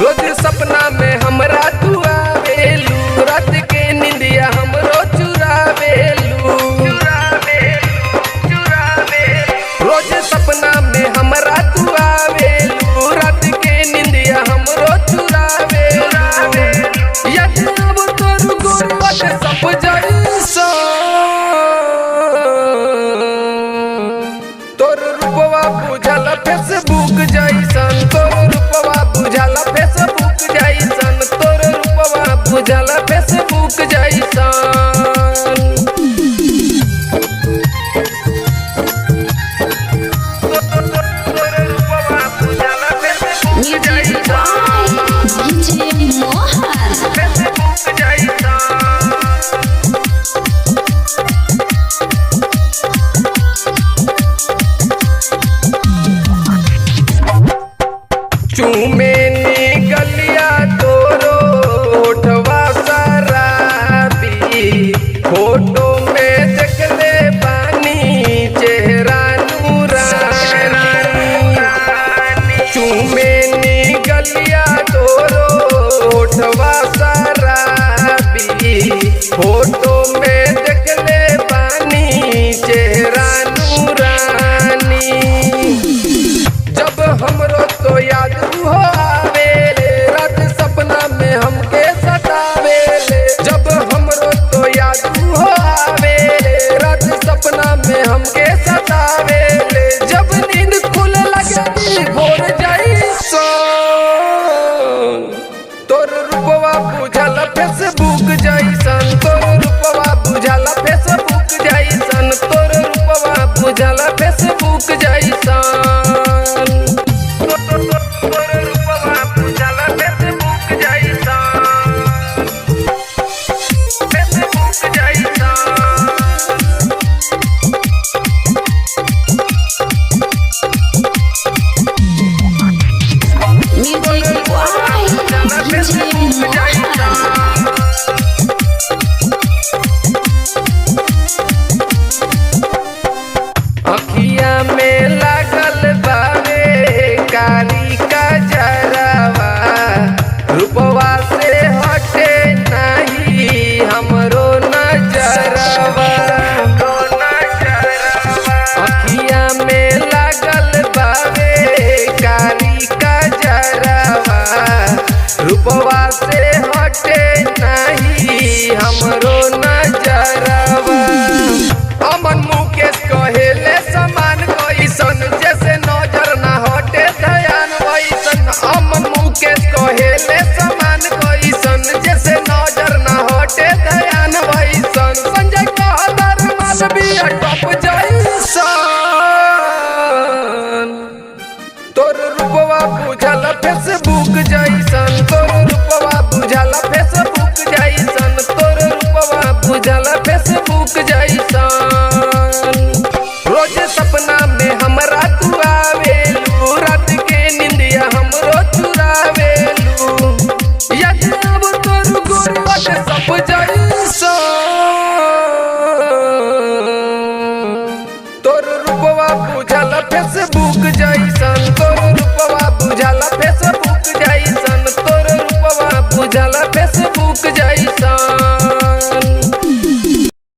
रोज सपना में हमरा तू आवेलू, रात के निंदिया हमरो चुरावेलू। रोज सपना में हमरा तू आवेलू, रात के निंदिया हमरो चुरावेलू। यद अब तोर गुरबत सब जैसा तोर रूपवा बुझल फेसबुक जैसन, तोर रूपवा बुझल फेसबुक जैसन, तोर रूपवा बुझल फेसबुक जैसन। चूमे निकलिया तोरो होठवा शराबी, फोटो में देखले बानी चेहरा नूरानी। चूमे निकलिया तोरो होठवा शराबी, फोटो में देखले बानी चेहरा नूरानी। जब हमरो तो याद हो आवेले, रात सपना में हमके सतावेले। जब हमरो तो याद हो आवेले, रात सपना में हमके सतावेले। जब नींद खुले लगे भोर जैसन, तोर रूपवा बुझल फेसबुक जैसन, तोर रूपवा बुझल फेसबुक जैसन, तोर रूपवा बुझल फेसबुक जैसन। अखिया में लागल बावे कारी का जरावा, रूपवा से हटे नहीं हमरो नजरवा। अखिया में लागल बावे कारी का जरावा, रूपवा से हटे नहीं हमरो नजरवा। अमन मुकेश कहेले समान कैसन, जैसे नजर ना हटे ध्यान वैसन। अमन मुकेश कहेले समान कैसन, जैसे नजर ना हटे ध्यान वैसन। संजय कहदर मालवीय टप जैसन, तोर रूपवा बुझल फेसबुक जैसन, तोर रूपवा बुझल फेसबुक जैसन, तोर रूपवा बुझल फेसबुक जैसन। रोज सपना में हमरा तू आवेलू, रात के निंदिया हमरो चुरावेलू। यद अब तोर गुरबत सब जैसन, तोर रूपवा बुझल फेसबुक जैसन, तोर रूपवा बुझल फेसबुक जैसन, तोर रूपवा बुझल फेसबुक जैसन।